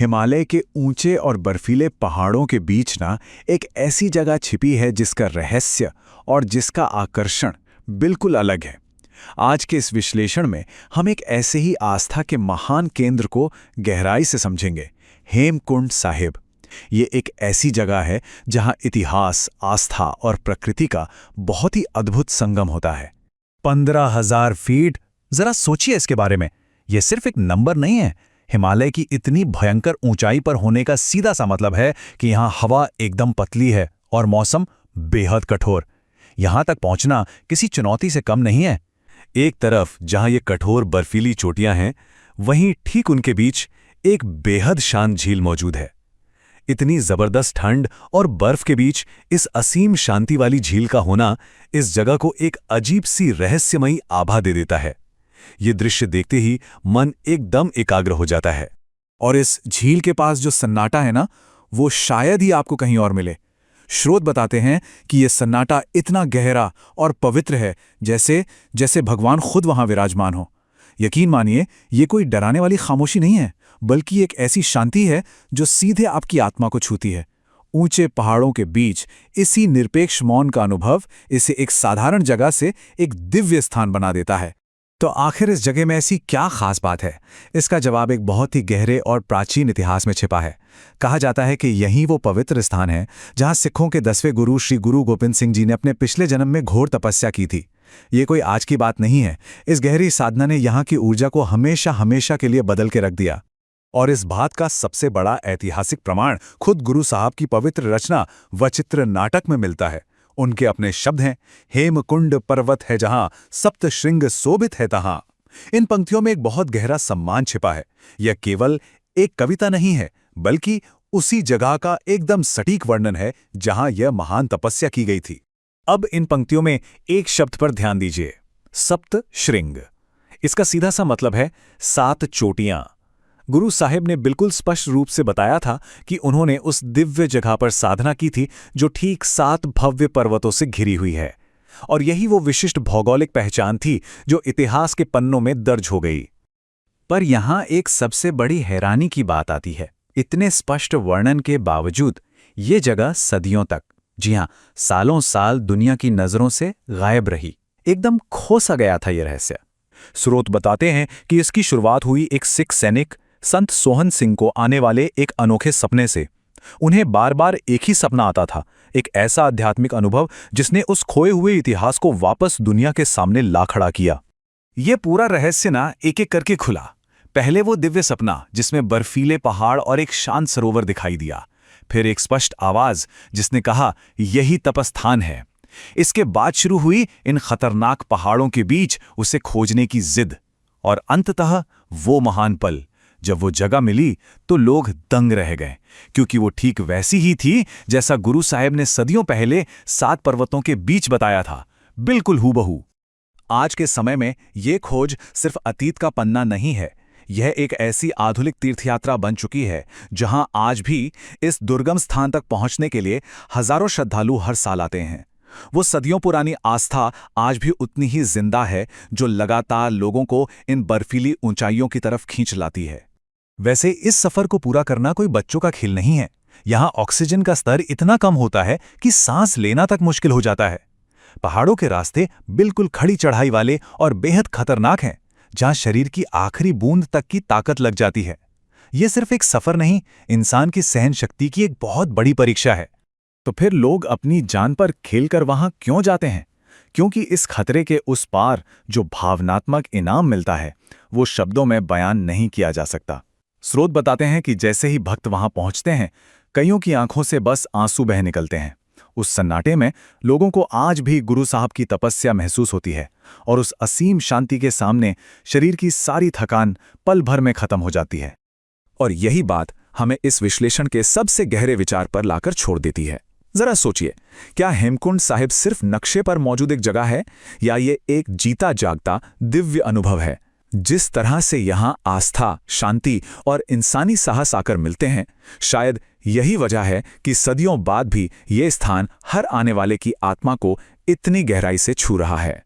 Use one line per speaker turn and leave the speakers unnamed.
हिमालय के ऊंचे और बर्फीले पहाड़ों के बीच ना एक ऐसी जगह छिपी है जिसका रहस्य और जिसका आकर्षण बिल्कुल अलग है। आज के इस विश्लेषण में हम एक ऐसे ही आस्था के महान केंद्र को गहराई से समझेंगे, हेमकुंड साहिब। ये एक ऐसी जगह है जहां इतिहास, आस्था और प्रकृति का बहुत ही अद्भुत संगम होता है।
15,000 फीट, जरा सोचिए इसके बारे में। यह सिर्फ एक नंबर नहीं है। हिमालय की इतनी भयंकर ऊंचाई पर होने का सीधा सा मतलब है कि यहां हवा एकदम पतली है और मौसम बेहद कठोर। यहां तक पहुंचना किसी चुनौती से कम नहीं है।
एक तरफ जहां ये कठोर बर्फीली चोटियां हैं, वहीं ठीक उनके बीच एक बेहद शांत झील मौजूद है। इतनी जबरदस्त ठंड और बर्फ के बीच इस असीम शांति वाली झील का होना इस जगह को एक अजीब सी रहस्यमयी आभा दे देता है। ये दृश्य देखते ही मन एकदम एकाग्र हो जाता है।
और इस झील के पास जो सन्नाटा है ना, वो शायद ही आपको कहीं और मिले। स्रोत बताते हैं कि यह सन्नाटा इतना गहरा और पवित्र है जैसे भगवान खुद वहां विराजमान हो। यकीन मानिए, ये कोई डराने वाली खामोशी नहीं है, बल्कि एक ऐसी शांति है जो सीधे आपकी आत्मा को छूती है। ऊंचे पहाड़ों के बीच इसी निरपेक्ष मौन का अनुभव इसे एक साधारण जगह से एक दिव्य स्थान बना देता है। तो आखिर इस जगह में ऐसी क्या खास बात है? इसका जवाब एक बहुत ही गहरे और प्राचीन इतिहास में छिपा है। कहा जाता है कि यही वो पवित्र स्थान है जहां सिखों के 10वें गुरु श्री गुरु गोबिंद सिंह जी ने अपने पिछले जन्म में घोर तपस्या की थी। ये कोई आज की बात नहीं है। इस गहरी साधना ने यहाँ की ऊर्जा को हमेशा हमेशा के लिए बदल के रख दिया।
और इस बात का सबसे बड़ा ऐतिहासिक प्रमाण खुद गुरु साहब की पवित्र रचना वचित्र नाटक में मिलता है। उनके अपने शब्द हैं, हेमकुंड पर्वत है जहां, सप्त श्रृंग शोभित है तहां। इन पंक्तियों में एक बहुत गहरा सम्मान छिपा है। यह केवल एक कविता नहीं है, बल्कि उसी जगह का एकदम सटीक वर्णन है जहां यह महान तपस्या की गई थी। अब इन पंक्तियों में एक शब्द पर ध्यान दीजिए, सप्त श्रृंग। इसका सीधा सा मतलब है 7 चोटियां। गुरु साहिब ने बिल्कुल स्पष्ट रूप से बताया था कि उन्होंने उस दिव्य जगह पर साधना की थी जो ठीक 7 भव्य पर्वतों से घिरी हुई है। और यही वो विशिष्ट भौगोलिक पहचान थी जो इतिहास के पन्नों में दर्ज हो गई। पर यहां एक सबसे बड़ी हैरानी की बात आती है। इतने स्पष्ट वर्णन के बावजूद ये जगह सदियों तक, जी हां, सालों साल दुनिया की नजरों से गायब रही। एकदम खो सा गया था यह रहस्य। स्रोत बताते हैं कि इसकी शुरुआत हुई एक सिख सैनिक संत सोहन सिंह को आने वाले एक अनोखे सपने से। उन्हें बार बार एक ही सपना आता था, एक ऐसा आध्यात्मिक अनुभव जिसने उस खोए हुए इतिहास को वापस दुनिया के सामने ला खड़ा किया। यह पूरा रहस्य ना एक एक करके खुला। पहले वो दिव्य सपना जिसमें बर्फीले पहाड़ और एक शांत सरोवर दिखाई दिया। फिर एक स्पष्ट आवाज जिसने कहा, यही तपस्थान है। इसके बाद शुरू हुई इन खतरनाक पहाड़ों के बीच उसे खोजने की जिद। और अंततः वो महान पल जब वो जगह मिली तो लोग दंग रह गए, क्योंकि वो ठीक वैसी ही थी जैसा गुरु साहिब ने सदियों पहले 7 पर्वतों के बीच बताया था, बिल्कुल हूबहू। आज के समय में ये खोज सिर्फ अतीत का पन्ना नहीं है, यह एक ऐसी आधुनिक तीर्थयात्रा बन चुकी है जहां आज भी इस दुर्गम स्थान तक पहुंचने के लिए हजारों श्रद्धालु हर साल आते हैं। वो सदियों पुरानी आस्था आज भी उतनी ही जिंदा है जो लगातार लोगों को इन बर्फीली ऊंचाइयों की तरफ खींच लाती है। वैसे इस सफर को पूरा करना कोई बच्चों का खेल नहीं है। यहां ऑक्सीजन का स्तर इतना कम होता है कि सांस लेना तक मुश्किल हो जाता है। पहाड़ों के रास्ते बिल्कुल खड़ी चढ़ाई वाले और बेहद खतरनाक हैं, जहां शरीर की आखिरी बूंद तक की ताकत लग जाती है। यह सिर्फ एक सफर नहीं, इंसान की सहन शक्ति की एक बहुत बड़ी परीक्षा है। तो फिर लोग अपनी जान पर खेलकर वहां क्यों जाते हैं? क्योंकि इस खतरे के उस पार जो भावनात्मक इनाम मिलता है वो शब्दों में बयान नहीं किया जा सकता। स्रोत बताते हैं कि जैसे ही भक्त वहां पहुंचते हैं, कईयों की आंखों से बस आंसू बह निकलते हैं। उस सन्नाटे में लोगों को आज भी गुरु साहब की तपस्या महसूस होती है और उस असीम शांति के सामने शरीर की सारी थकान पल भर में खत्म हो जाती है। और यही बात हमें इस विश्लेषण के सबसे गहरे विचार पर लाकर छोड़ देती है। जरा सोचिए, क्या हेमकुंड साहिब सिर्फ नक्शे पर मौजूद एक जगह है या ये एक जीता जागता दिव्य अनुभव है? जिस तरह से यहाँ आस्था, शांति और इंसानी साहस आकर मिलते हैं, शायद यही वजह है कि सदियों बाद भी ये स्थान हर आने वाले की आत्मा को इतनी गहराई से छू रहा है।